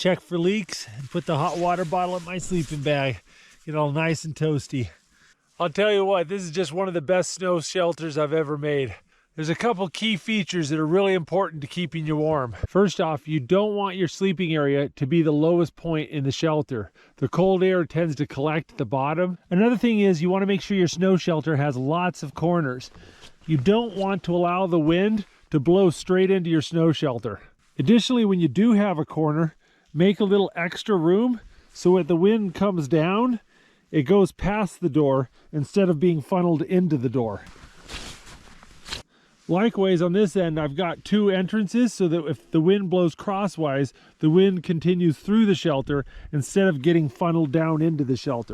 check for leaks, and put the hot water bottle in my sleeping bag. Get all nice and toasty. I'll tell you what, this is just one of the best snow shelters I've ever made. There's a couple key features that are really important to keeping you warm. First off, you don't want your sleeping area to be the lowest point in the shelter. The cold air tends to collect at the bottom. Another thing is you want to make sure your snow shelter has lots of corners. You don't want to allow the wind to blow straight into your snow shelter. Additionally, when you do have a corner, make a little extra room so when the wind comes down, it goes past the door instead of being funneled into the door. Likewise, on this end, I've got two entrances so that if the wind blows crosswise, the wind continues through the shelter instead of getting funneled down into the shelter.